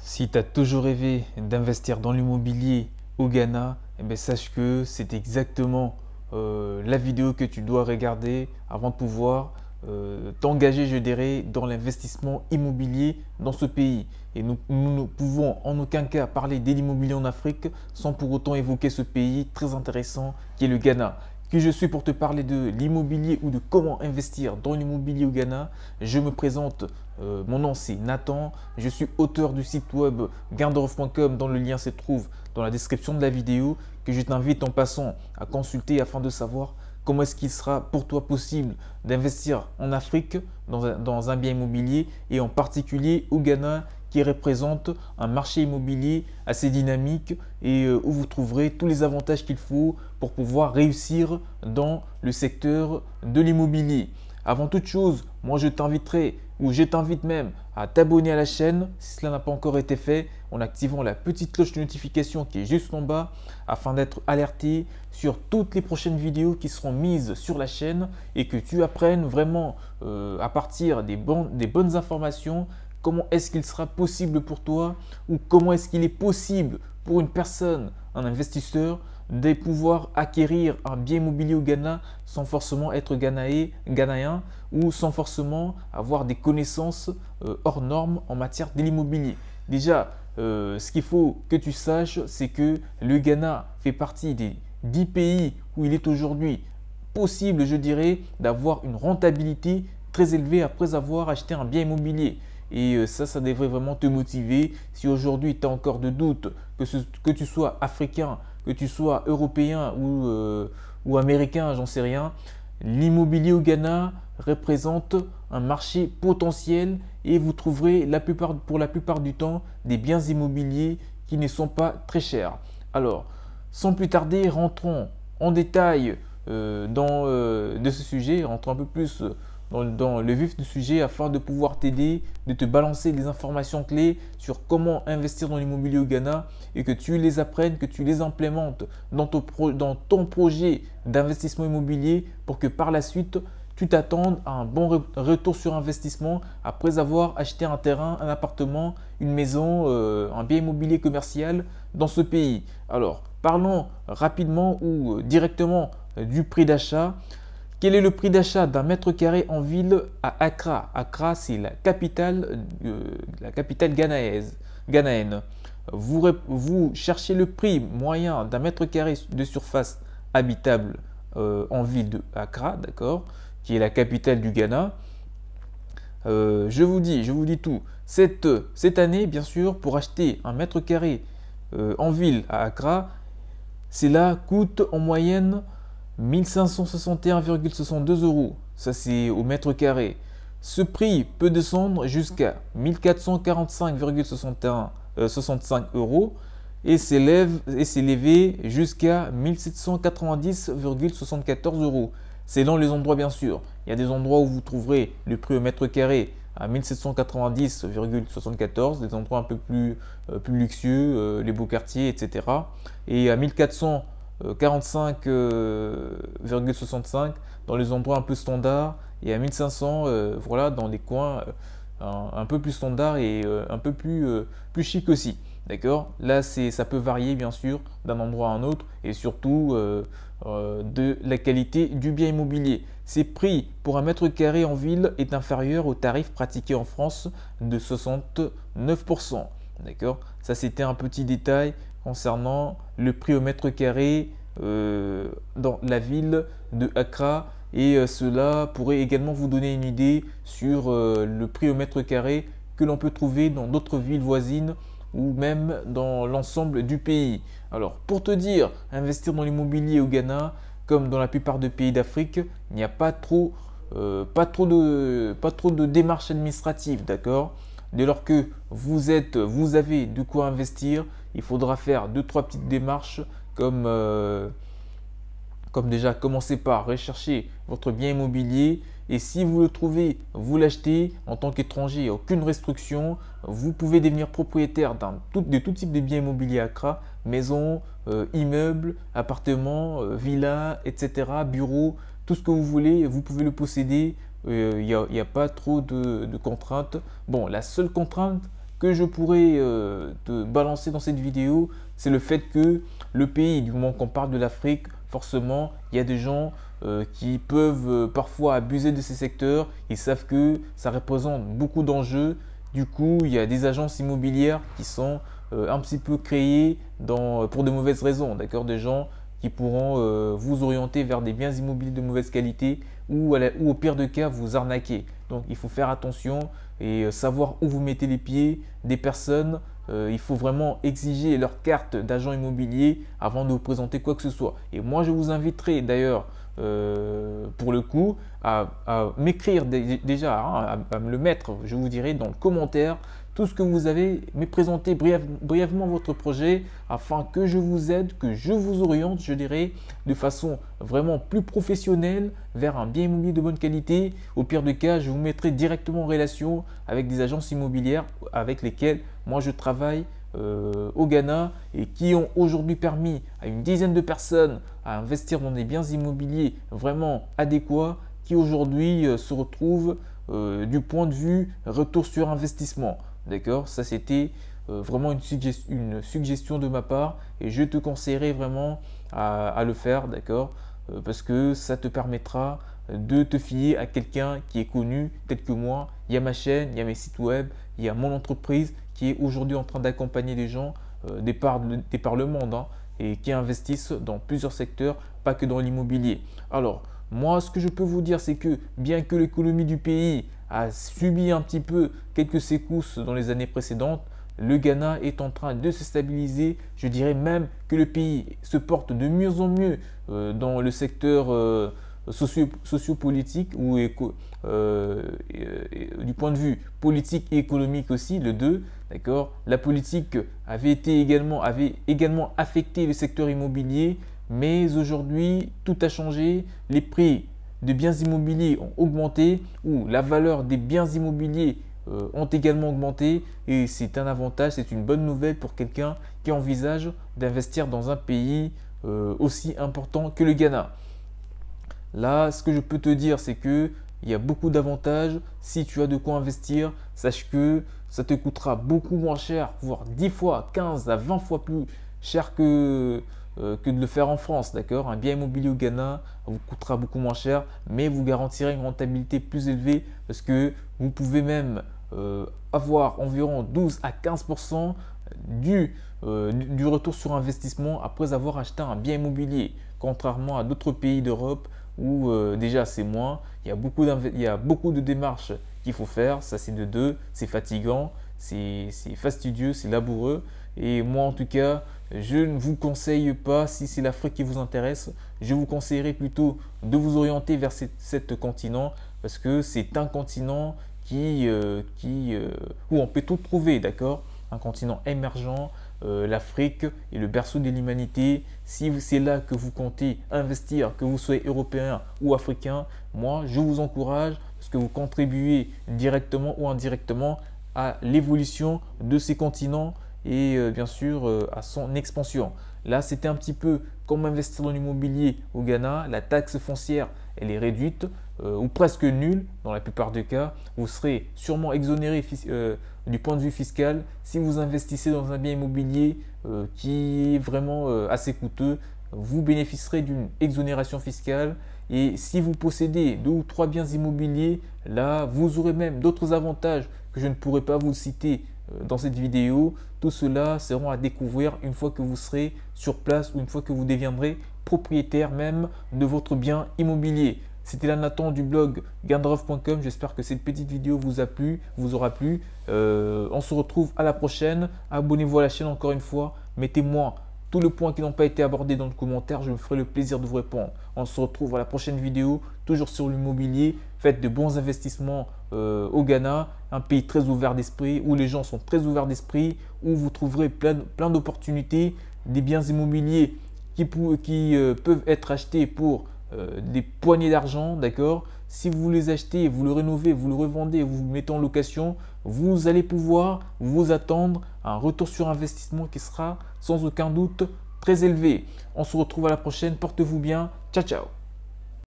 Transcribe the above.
Si tu as toujours rêvé d'investir dans l'immobilier au Ghana, sache que c'est exactement la vidéo que tu dois regarder avant de pouvoir t'engager, je dirais, dans l'investissement immobilier dans ce pays. Et nous ne pouvons en aucun cas parler de l'immobilier en Afrique sans pour autant évoquer ce pays très intéressant qui est le Ghana. Qui je suis pour te parler de l'immobilier ou de comment investir dans l'immobilier au Ghana. Je me présente, mon nom c'est Nathan, je suis auteur du site web gainderef.com dont le lien se trouve dans la description de la vidéo, que je t'invite en passant à consulter afin de savoir comment est-ce qu'il sera pour toi possible d'investir en Afrique dans un bien immobilier et en particulier au Ghana qui représente un marché immobilier assez dynamique et où vous trouverez tous les avantages qu'il faut pour pouvoir réussir dans le secteur de l'immobilier. Avant toute chose, moi je t'inviterai ou je t'invite même à t'abonner à la chaîne si cela n'a pas encore été fait en activant la petite cloche de notification qui est juste en bas afin d'être alerté sur toutes les prochaines vidéos qui seront mises sur la chaîne et que tu apprennes vraiment à partir des bonnes informations comment est-ce qu'il sera possible pour toi ou comment est-ce qu'il est possible pour une personne, un investisseur, de pouvoir acquérir un bien immobilier au Ghana sans forcément être ghanéen ou sans forcément avoir des connaissances hors normes en matière de l'immobilier. Déjà, ce qu'il faut que tu saches, c'est que le Ghana fait partie des 10 pays où il est aujourd'hui possible, je dirais, d'avoir une rentabilité très élevée après avoir acheté un bien immobilier. Et ça devrait vraiment te motiver. Si aujourd'hui tu as encore de doutes, que tu sois africain, que tu sois européen ou américain, j'en sais rien, l'immobilier au Ghana représente un marché potentiel et vous trouverez pour la plupart du temps des biens immobiliers qui ne sont pas très chers. Alors, sans plus tarder, rentrons en détail de ce sujet, rentrons un peu plus dans le vif du sujet afin de pouvoir t'aider, de te balancer des informations clés sur comment investir dans l'immobilier au Ghana et que tu les apprennes, que tu les implémentes dans ton projet d'investissement immobilier pour que par la suite, tu t'attendes à un bon retour sur investissement après avoir acheté un terrain, un appartement, une maison, un bien immobilier commercial dans ce pays. Alors, parlons rapidement ou directement du prix d'achat. Quel est le prix d'achat d'un mètre carré en ville à Accra? Accra, c'est la capitale ghanéenne. Vous cherchez le prix moyen d'un mètre carré de surface habitable en ville de Accra, d'accord, qui est la capitale du Ghana. Je vous dis tout. Cette année, bien sûr, pour acheter un mètre carré en ville à Accra, cela coûte en moyenne 1561,62 euros. Ça, c'est au mètre carré. Ce prix peut descendre jusqu'à 1445,65 euros et s'élever jusqu'à 1790,74 euros. C'est dans les endroits, bien sûr. Il y a des endroits où vous trouverez le prix au mètre carré à 1790,74, des endroits un peu plus luxueux, les beaux quartiers, etc. Et à 1445,65 dans les endroits un peu standards et à 1500 voilà, dans des coins un peu plus standards et un peu plus chic aussi. D'accord? Là, ça peut varier bien sûr d'un endroit à un autre et surtout de la qualité du bien immobilier. Ces prix pour un mètre carré en ville est inférieur au tarif pratiqué en France de 69%. D'accord? Ça, c'était un petit détail concernant le prix au mètre carré dans la ville de Accra et cela pourrait également vous donner une idée sur le prix au mètre carré que l'on peut trouver dans d'autres villes voisines ou même dans l'ensemble du pays. Alors pour te dire, investir dans l'immobilier au Ghana, comme dans la plupart des pays d'Afrique, il n'y a pas trop de démarches administratives, d'accord? Dès lors que vous avez de quoi investir, il faudra faire 2-3 petites démarches comme déjà commencer par rechercher votre bien immobilier et si vous le trouvez, vous l'achetez en tant qu'étranger, il n'y a aucune restriction. Vous pouvez devenir propriétaire de tout type de biens immobiliers à Accra, maison, immeubles, appartements, villas, etc., bureaux, tout ce que vous voulez, vous pouvez le posséder. Il n'y a pas trop de contraintes. Bon, la seule contrainte que je pourrais te balancer dans cette vidéo, c'est le fait que le pays, du moment qu'on parle de l'Afrique, forcément, il y a des gens qui peuvent parfois abuser de ces secteurs. Ils savent que ça représente beaucoup d'enjeux. Du coup, il y a des agences immobilières qui sont un petit peu créées pour de mauvaises raisons, d'accord? Des gens qui pourront vous orienter vers des biens immobiliers de mauvaise qualité ou au pire de cas vous arnaquer. Donc il faut faire attention et savoir où vous mettez les pieds des personnes. Il faut vraiment exiger leur carte d'agent immobilier avant de vous présenter quoi que ce soit. Et moi je vous inviterai d'ailleurs pour le coup à m'écrire déjà, hein, à me le mettre, je vous dirai dans le commentaire tout ce que vous avez, mais présentez brièvement votre projet afin que je vous aide, que je vous oriente, je dirais, de façon vraiment plus professionnelle vers un bien immobilier de bonne qualité. Au pire des cas, je vous mettrai directement en relation avec des agences immobilières avec lesquelles moi je travaille au Ghana et qui ont aujourd'hui permis à une dizaine de personnes à investir dans des biens immobiliers vraiment adéquats qui aujourd'hui se retrouvent du point de vue retour sur investissement. D'accord? Ça, c'était vraiment une suggestion de ma part et je te conseillerais vraiment à le faire, d'accord? Parce que ça te permettra de te fier à quelqu'un qui est connu tel que moi. Il y a ma chaîne, il y a mes sites web, il y a mon entreprise qui est aujourd'hui en train d'accompagner des gens des par le monde hein, et qui investissent dans plusieurs secteurs, pas que dans l'immobilier. Alors, moi, ce que je peux vous dire, c'est que bien que l'économie du pays a subi un petit peu quelques secousses dans les années précédentes, le Ghana est en train de se stabiliser. Je dirais même que le pays se porte de mieux en mieux dans le secteur sociopolitique ou du point de vue politique et économique aussi, le 2. D'accord? La politique avait également affecté le secteur immobilier, mais aujourd'hui, tout a changé. Les prix de biens immobiliers ont augmenté ou la valeur des biens immobiliers ont également augmenté et c'est un avantage, c'est une bonne nouvelle pour quelqu'un qui envisage d'investir dans un pays aussi important que le Ghana. Là, ce que je peux te dire, c'est que il y a beaucoup d'avantages. Si tu as de quoi investir, sache que ça te coûtera beaucoup moins cher, voire 10 fois, 15 à 20 fois plus cher que de le faire en France, d'accord? Un bien immobilier au Ghana vous coûtera beaucoup moins cher, mais vous garantirez une rentabilité plus élevée parce que vous pouvez même avoir environ 12 à 15% du retour sur investissement après avoir acheté un bien immobilier, contrairement à d'autres pays d'Europe où déjà c'est moins, il y a beaucoup de démarches qu'il faut faire, ça c'est de deux, c'est fatigant, c'est fastidieux, c'est laboureux. Et moi en tout cas, je ne vous conseille pas, si c'est l'Afrique qui vous intéresse, je vous conseillerais plutôt de vous orienter vers cet continent parce que c'est un continent où on peut tout trouver, d'accord? Un continent émergent, l'Afrique est le berceau de l'humanité. Si c'est là que vous comptez investir, que vous soyez européen ou africain, moi je vous encourage parce que vous contribuez directement ou indirectement à l'évolution de ces continents et bien sûr à son expansion. Là, c'était un petit peu comme investir dans l'immobilier au Ghana. La taxe foncière, elle est réduite ou presque nulle dans la plupart des cas. Vous serez sûrement exonéré du point de vue fiscal si vous investissez dans un bien immobilier qui est vraiment assez coûteux. Vous bénéficierez d'une exonération fiscale et si vous possédez 2 ou 3 biens immobiliers, là, vous aurez même d'autres avantages que je ne pourrai pas vous citer dans cette vidéo. Tout cela seront à découvrir une fois que vous serez sur place ou une fois que vous deviendrez propriétaire même de votre bien immobilier. C'était là Nathan du blog gaindereuf.com. J'espère que cette petite vidéo vous aura plu. On se retrouve à la prochaine. Abonnez-vous à la chaîne encore une fois. Mettez-moi tous les points qui n'ont pas été abordés dans le commentaire. Je me ferai le plaisir de vous répondre. On se retrouve à la prochaine vidéo, toujours sur l'immobilier. Faites de bons investissements au Ghana, un pays très ouvert d'esprit, où les gens sont très ouverts d'esprit, où vous trouverez plein d'opportunités, des biens immobiliers qui peuvent être achetés pour des poignées d'argent, d'accord? Si vous les achetez, vous le rénovez, vous le revendez, vous le mettez en location, vous allez pouvoir vous attendre à un retour sur investissement qui sera sans aucun doute très élevé. On se retrouve à la prochaine, portez-vous bien, ciao ciao.